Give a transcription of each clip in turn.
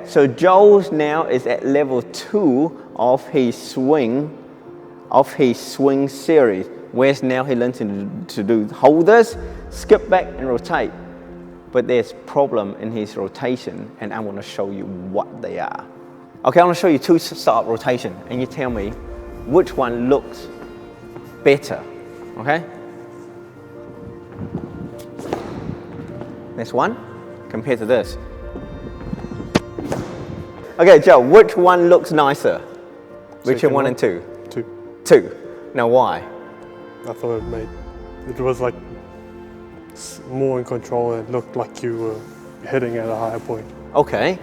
so Joe's now is at level 2 of his swing series. Whereas now he learns to do hold this, skip back and rotate. But there's problem in his rotation, and I want to show you what they are. Okay, I want to show you 2 styles of rotation, and you tell me which one looks better, okay? This one compared to this. Okay, Joe, which one looks nicer? Between 1 and 2? 2. Now why? I thought it was like more in control and it looked like you were hitting at a higher point. Okay,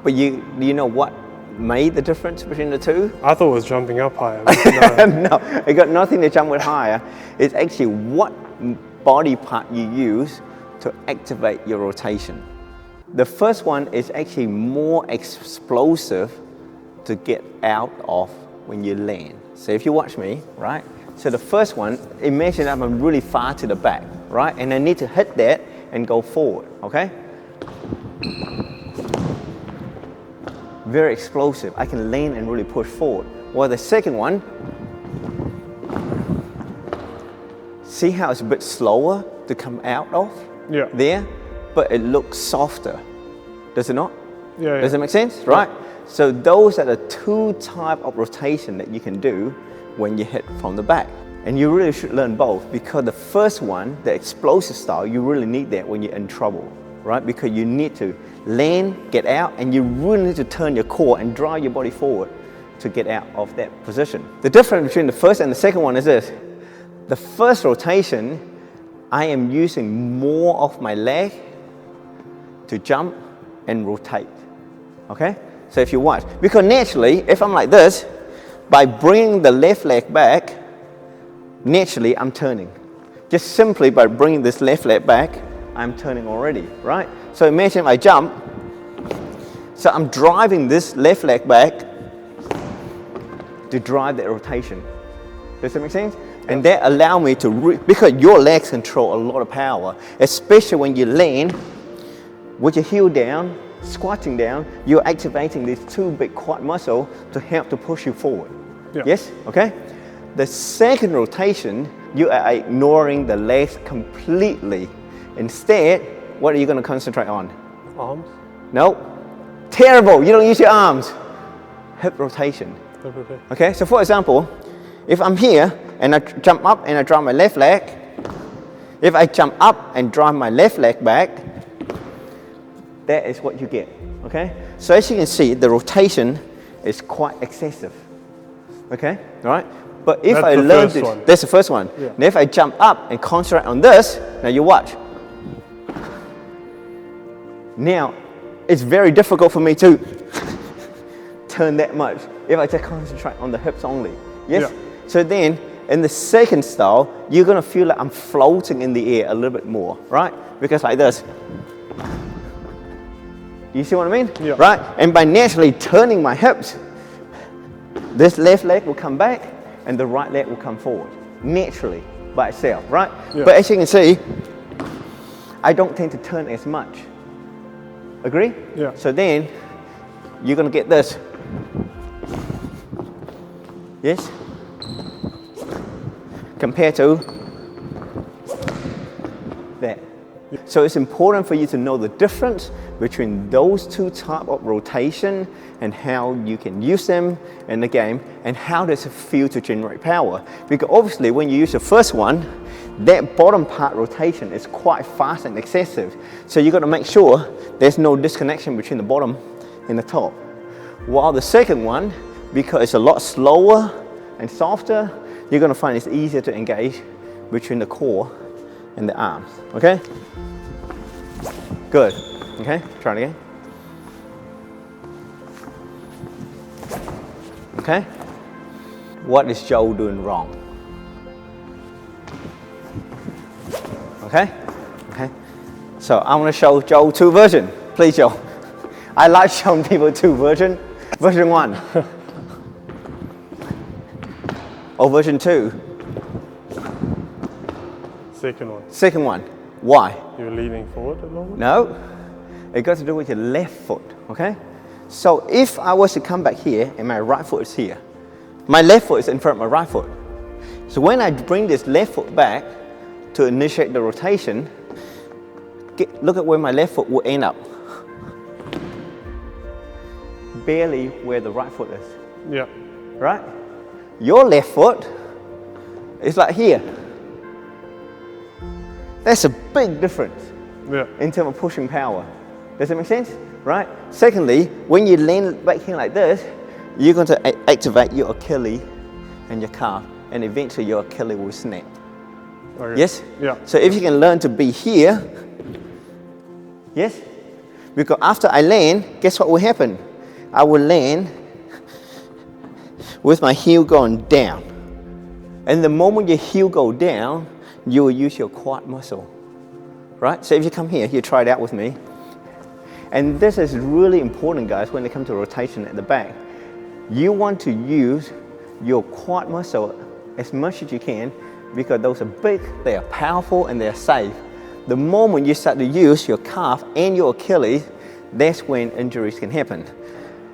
but do you know what made the difference between the 2? I thought it was jumping up higher. No, it got nothing to jump with higher. It's actually what body part you use to activate your rotation. The first one is actually more explosive to get out of when you land. So if you watch me, right? So the first one, imagine I'm really far to the back, right? And I need to hit that and go forward, okay? Very explosive. I can land and really push forward. While the second one, see how it's a bit slower to come out of? Yeah. There, but it looks softer. Does it not? Yeah. Does it make sense? Right? Yeah. So those are the 2 types of rotation that you can do when you hit from the back. And you really should learn both, because the first one, the explosive style, you really need that when you're in trouble, right? Because you need to land, get out, and you really need to turn your core and drive your body forward to get out of that position. The difference between the first and the second one is this. The first rotation, I am using more of my leg to jump and rotate, okay? So if you watch, because naturally, if I'm like this, by bringing the left leg back, naturally I'm turning. Just simply by bringing this left leg back, I'm turning already, right? So imagine if I jump, so I'm driving this left leg back to drive that rotation. Does that make sense? And that allow me to, because your legs control a lot of power, especially when you land with your heel down, squatting down, you're activating these 2 big quad muscles to help to push you forward. Yeah. Yes? Okay? The second rotation, you are ignoring the legs completely. Instead, what are you going to concentrate on? Arms? No. Terrible. You don't use your arms. Hip rotation. Okay? So for example, if I'm here and I jump up and I drive my left leg, if I jump up and drive my left leg back, that is what you get, okay? So as you can see, the rotation is quite excessive, okay? All right? But if I learn this, that's the first one. Yeah. Now if I jump up and concentrate on this, now you watch. Now, it's very difficult for me to turn that much if I just concentrate on the hips only, yes? Yeah. So then, in the second style, you're gonna feel like I'm floating in the air a little bit more, right? Because like this. You see what I mean? Yeah. Right? And by naturally turning my hips, this left leg will come back and the right leg will come forward. Naturally, by itself, right? Yeah. But as you can see, I don't tend to turn as much. Agree? Yeah. So then, you're gonna get this. Yes? Compared to that. So it's important for you to know the difference between those 2 types of rotation and how you can use them in the game and how does it feel to generate power. Because obviously when you use the first one, that bottom part rotation is quite fast and excessive. So you've got to make sure there's no disconnection between the bottom and the top. While the second one, because it's a lot slower and softer, you're going to find it's easier to engage between the core and the arms, okay? Good, okay, try it again. Okay? What is Joe doing wrong? Okay? Okay? So I want to show Joe 2 versions. Please, Joe. I like showing people 2 versions. Version 1. Or version 2. Second one. Second one. Why? You're leaning forward a little bit? No. It got to do with your left foot, okay? So if I was to come back here and my right foot is here, my left foot is in front of my right foot. So when I bring this left foot back to initiate the rotation, look at where my left foot will end up. Barely where the right foot is. Yeah. Right? Your left foot is like here. That's a big difference in terms of pushing power. Does that make sense? Right? Secondly, when you land back here like this, you're going to activate your Achilles and your calf, and eventually your Achilles will snap. Okay. Yes? Yeah. So if you can learn to be here, yes? Because after I land, guess what will happen? I will land with my heel going down. And the moment your heel go down, you will use your quad muscle. Right? So if you come here, you try it out with me. And this is really important, guys, when it comes to rotation at the back. You want to use your quad muscle as much as you can because those are big, they are powerful, and they're safe. The moment you start to use your calf and your Achilles, that's when injuries can happen.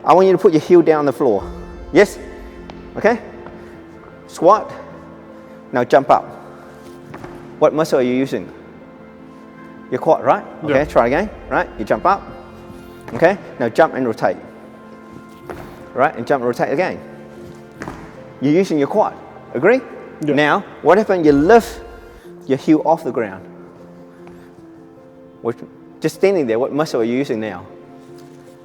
I want you to put your heel down on the floor. Yes? Okay? Squat. Now jump up. What muscle are you using? Your quad, right? Okay, try again. Right? You jump up. Okay? Now jump and rotate. Right? And jump and rotate again. You're using your quad. Agree? Yeah. Now, what happens? You lift your heel off the ground. Just standing there, what muscle are you using now?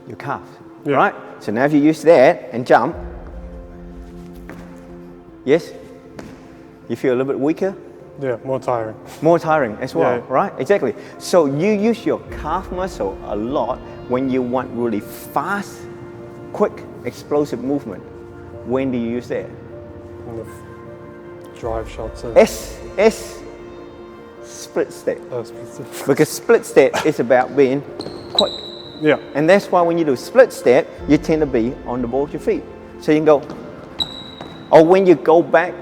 Your calf. Yeah. Right? So now if you use that and jump, yes? You feel a little bit weaker? Yeah, more tiring. More tiring as well, Yeah. right? Exactly. So you use your calf muscle a lot when you want really fast, quick, explosive movement. When do you use that? And the drive shots. S, split step. Specific. Because split step is about being quick. Yeah. And that's why when you do split step, you tend to be on the ball of your feet. So you can go, or when you go back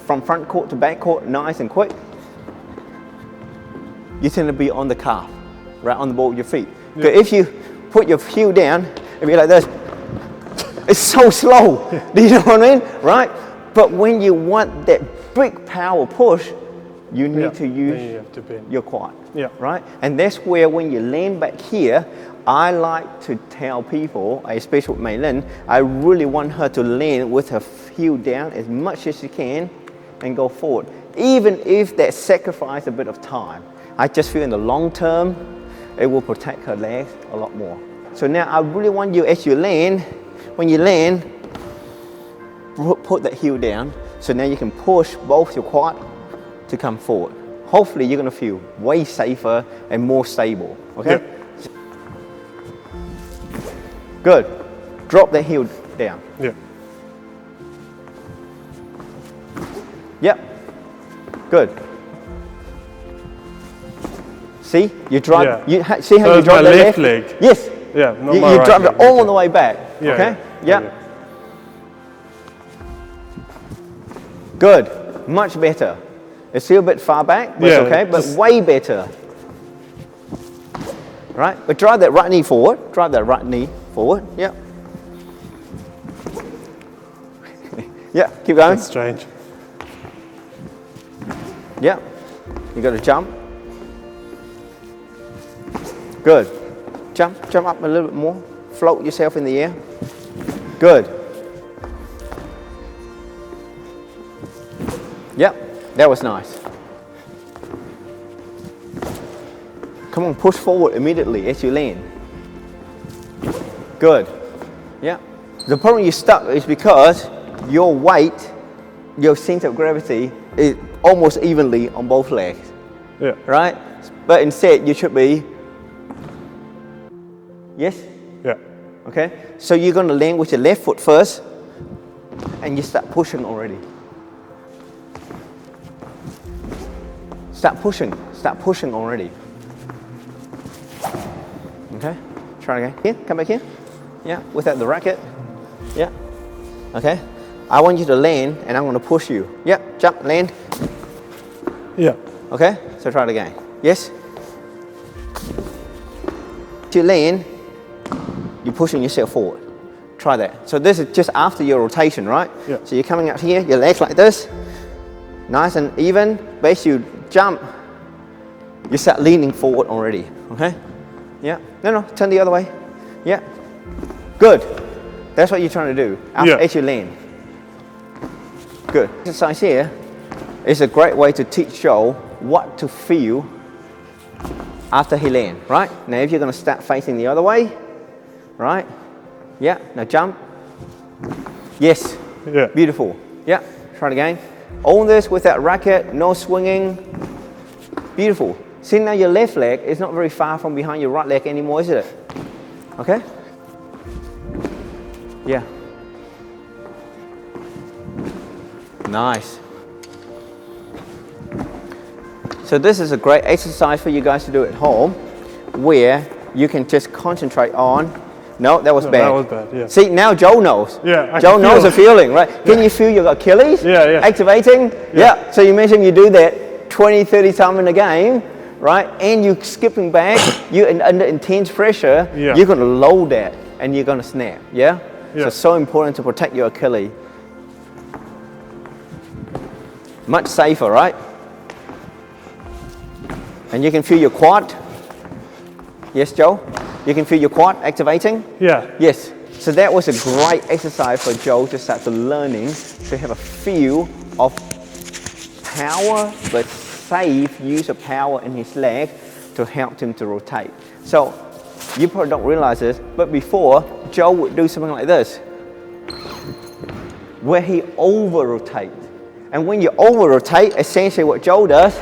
from front court to back court, nice and quick, you tend to be on the calf, right, on the ball of your feet. Because if you put your heel down, if you're like this, it's so slow. Do you know what I mean? Right? But when you want that big power push, you need to use your quad. Yeah. Right? And that's where when you land back here, I like to tell people, especially with Mei-Lin, I really want her to land with her heel down as much as she can and go forward. Even if that sacrifices a bit of time. I just feel in the long term, it will protect her legs a lot more. So now I really want you, as you land, when you land, put that heel down. So now you can push both your quad to come forward. Hopefully you're gonna feel way safer and more stable, okay? Yeah. Good. Drop that heel down. Yeah. Yep. Good. See? You drive. Yeah. You see how So you it's drive my the left left leg. Yes. Yeah, not You my right drive leg. it all the way back. Yeah, okay. yeah. Yep. Good. Much better. It's still a bit far back, but it's okay. But way better. Right? But drive that right knee forward. Drive that right knee forward. Yep. Yeah. Keep going. That's strange. Yeah. You got to jump. Good. Jump up a little bit more. Float yourself in the air. Good. Yep. That was nice. Come on, push forward immediately as you land. Good. Yeah. The problem you're stuck is because your weight, your center of gravity is almost evenly on both legs. Yeah. Right? But instead you should be, yes? Yeah. Okay? So you're going to land with your left foot first and you start pushing already. Start pushing already. Okay? Try again. Here, come back here. Yeah, without the racket. Yeah. Okay? I want you to land and I'm going to push you. Yeah, jump, land. Yeah. Okay? So try it again. Yes? To land, you're pushing yourself forward. Try that. So this is just after your rotation, right? Yeah. So you're coming out here, your legs like this, nice and even. Base you jump, you start leaning forward already, okay? Yeah, no, turn the other way. Yeah, good. That's what you're trying to do as you land. Good. Exercise here is a great way to teach Joe what to feel after he lands, right? Now if you're gonna start facing the other way, right? Yeah, now jump. Yes, Yeah. beautiful. Yeah, try it again. Own this without racket, no swinging. Beautiful. See now your left leg is not very far from behind your right leg anymore, is it? Okay? Yeah. Nice. So this is a great exercise for you guys to do at home where you can just concentrate on. No, that was bad. That was bad, yeah. See, now Joe knows. Yeah, Joe knows the feeling, right? Yeah. Can you feel your Achilles? Yeah. Activating? Yeah. So you mentioned you do that 20, 30 times in a game, right? And you're skipping back, you're under intense pressure, you're going to load that and you're going to snap, yeah? So it's so important to protect your Achilles. Much safer, right? And you can feel your quad. Yes, Joe? You can feel your quad activating? Yeah. Yes. So that was a great exercise for Joe to start to learning to have a feel of power, but safe use of power in his leg to help him to rotate. So you probably don't realize this, but before, Joe would do something like this, where he over-rotates. And when you over-rotate, essentially what Joe does,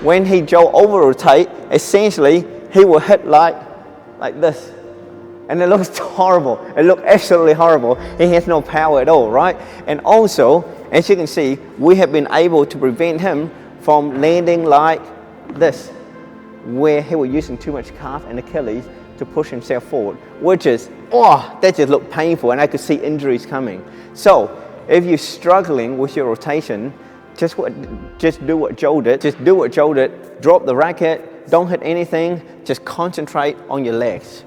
when Joe over-rotate, essentially he will hit like this. And it looks horrible. It looks absolutely horrible. He has no power at all, right? And also, as you can see, we have been able to prevent him from landing like this, where he was using too much calf and Achilles to push himself forward, which is, that just looked painful and I could see injuries coming. So, if you're struggling with your rotation, just do what Joe did. Just do what Joe did. Drop the racket, don't hit anything, just concentrate on your legs.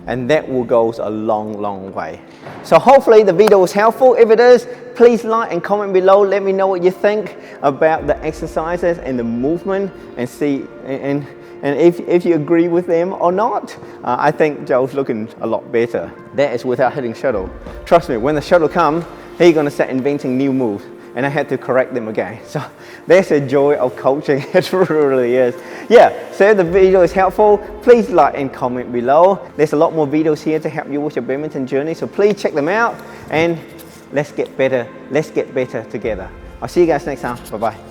And that will go a long, long way. So hopefully the video was helpful. If it is, please like and comment below. Let me know what you think about the exercises and the movement and see and if you agree with them or not. I think Joe's looking a lot better. That is without hitting shuttle. Trust me, when the shuttle comes, he's gonna start inventing new moves. And I had to correct them again. So that's the joy of coaching. It really is. Yeah, so if the video is helpful, please like and comment below. There's a lot more videos here to help you with your badminton journey. So please check them out and let's get better. Let's get better together. I'll see you guys next time. Bye-bye.